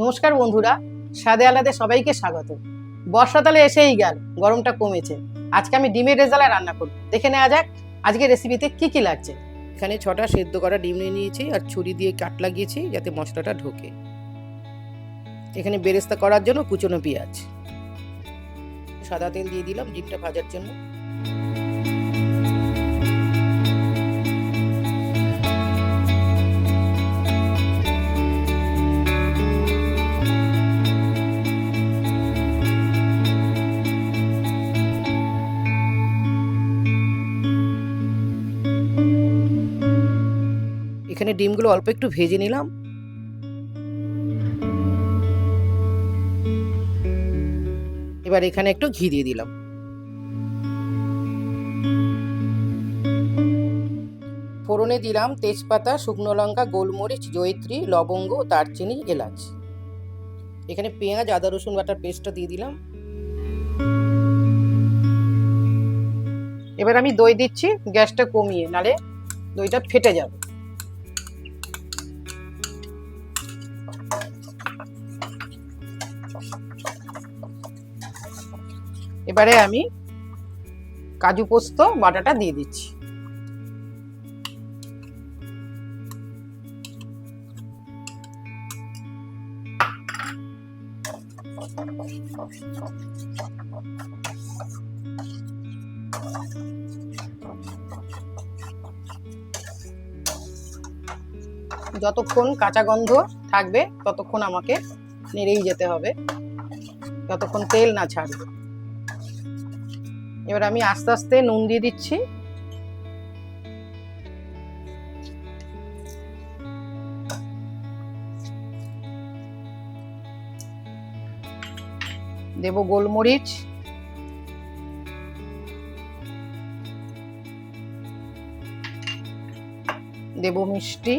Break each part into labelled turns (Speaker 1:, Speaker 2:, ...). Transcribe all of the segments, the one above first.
Speaker 1: নমস্কার বন্ধুরা, স্বাদে আলাদে সবাইকে স্বাগত। বর্ষাকালে এসেই গেল, গরমটা কমেছে। আজকে আমি ডিমের রেজালা রান্না করব। দেখে নেওয়া যাক আজকে রেসিপিতে কি কি লাগছে।
Speaker 2: এখানে 6টা সেদ্ধ করা ডিম নিয়ে নিয়েছি আর ছুরি দিয়ে কাট লাগিয়েছি যাতে মশলাটা ঢোকে। এখানে বেরেস্তা করার জন্য কুচনো পেঁয়াজ, সাদা তেল দিয়ে দিলাম ডিমটা ভাজার জন্য। এখানে ডিমগুলো অল্প একটু ভেজে নিলাম। এবার এখানে একটু ঘি দিয়ে দিলাম। ফোড়নে দিলাম তেজপাতা, শুকনো লঙ্কা, গোলমরিচ, জয়িত্রী, লবঙ্গ, দারচিনি, এলাচ। এখানে পেঁয়াজ, আদা রসুন বাটার পেস্টটা দিয়ে দিলাম।
Speaker 1: এবার আমি দই দিচ্ছি, গ্যাসটা কমিয়ে, নালে দইটা ফেটে যাবে। এবারে আমি কাজু পোস্ত বাটাটা দিয়ে দিচ্ছি। যতক্ষণ কাঁচা গন্ধ থাকবে ততক্ষণ আমাকে নেড়েই যেতে হবে, যতক্ষণ তেল না ছাড়বে। এবার আমি আস্তে আস্তে নুন দিয়ে দিচ্ছি। দেব গোলমরিচ, দেব মিষ্টি,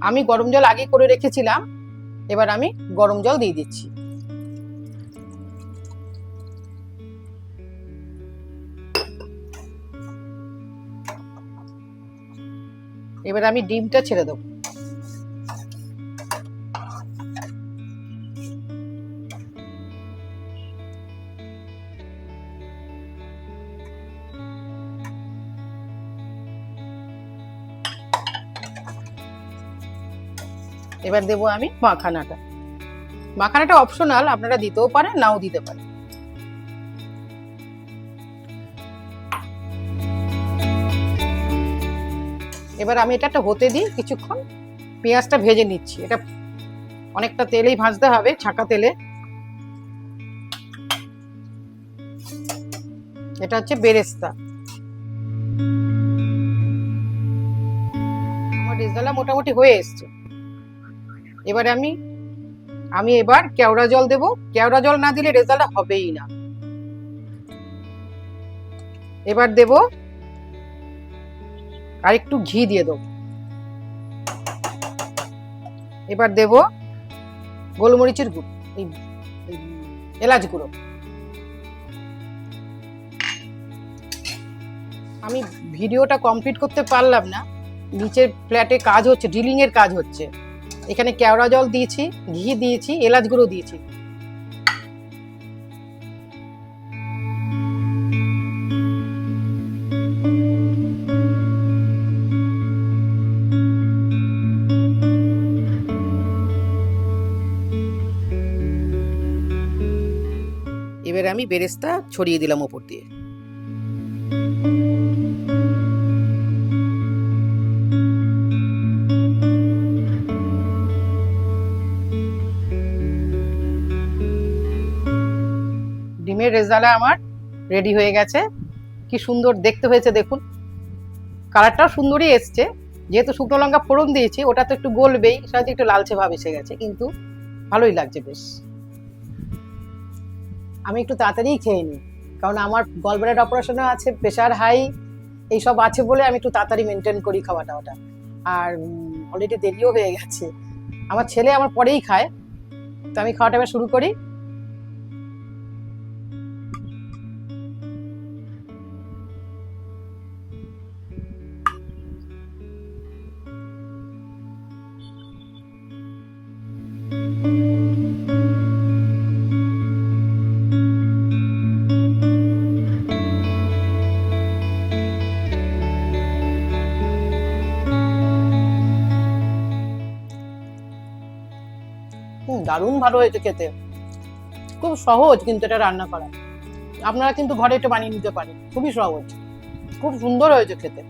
Speaker 1: আমি গরম জল আগে করে রেখেছিলাম, এবার আমি গরম জল দিয়ে দিচ্ছি। এবার আমি ডিমটা ছেড়ে দেবো। এবার দেবো আমি মাখানাটা। মাখানাটা অপশনাল, আপনারা দিতেও পারেন, নাও দিতে পারেন। এবার আমি এটা হতে দিই কিছুক্ষণ। পেঁয়াজটা ভেজে নিচ্ছি, এটা অনেকটা তেলেই ভাজতে হবে, ছাকা তেলে। এটা হচ্ছে বেরেস্তা। আমার রেজালা মোটামুটি হয়ে এসছে। এবারে আমি এবার কেওড়া জল দেব। কেওড়া জল না দিলে রেজাল্ট হবেই না। এবার দেব আর একটু ঘি দিয়ে দেবো। এবার দেব গোলমরিচের গুঁড়ো, এলাচ গুঁড়ো। আমি ভিডিওটা কমপ্লিট করতে পারলাম না, নিচের ফ্ল্যাটে কাজ হচ্ছে, ড্রিলিং এর কাজ হচ্ছে। এখানে কেওড়া জল দিয়েছি, ঘি দিয়েছি, এলাচ গুঁড়ো দিয়েছি।
Speaker 2: এবার আমি বেরেস্তা ছড়িয়ে দিলাম ওপর দিয়ে।
Speaker 1: ডিমের রেজালা আমার রেডি হয়ে গেছে। কি সুন্দর দেখতে হয়েছে দেখুন, কালারটাও সুন্দরই এসছে। যেহেতু শুকনো লঙ্কা ফোড়ন দিয়েছি, ওটা তো একটু গলবেই, সাথে একটু লালচে ভাব এসে গেছে, কিন্তু ভালোই লাগছে বেশ। আমি একটু তাড়াতাড়ি খেয়ে নিই, কারণ আমার গলব্লাডার অপারেশনও আছে, প্রেশার হাই, এইসব আছে বলে আমি একটু তাড়াতাড়ি মেনটেন করি খাওয়াটা ওটা। আর অলরেডি দেরিও হয়ে গেছে। আমার ছেলে আমার পরেই খায়, তো আমি খাওয়াটা এবার শুরু করি। দারুণ ভালো হয়েছে খেতে। খুব সহজ কিন্তু এটা রান্না করা। আপনারা কিন্তু ঘরে এটা বানিয়ে নিতে পারেন, খুবই সহজ, খুব সুন্দর হয়েছে খেতে।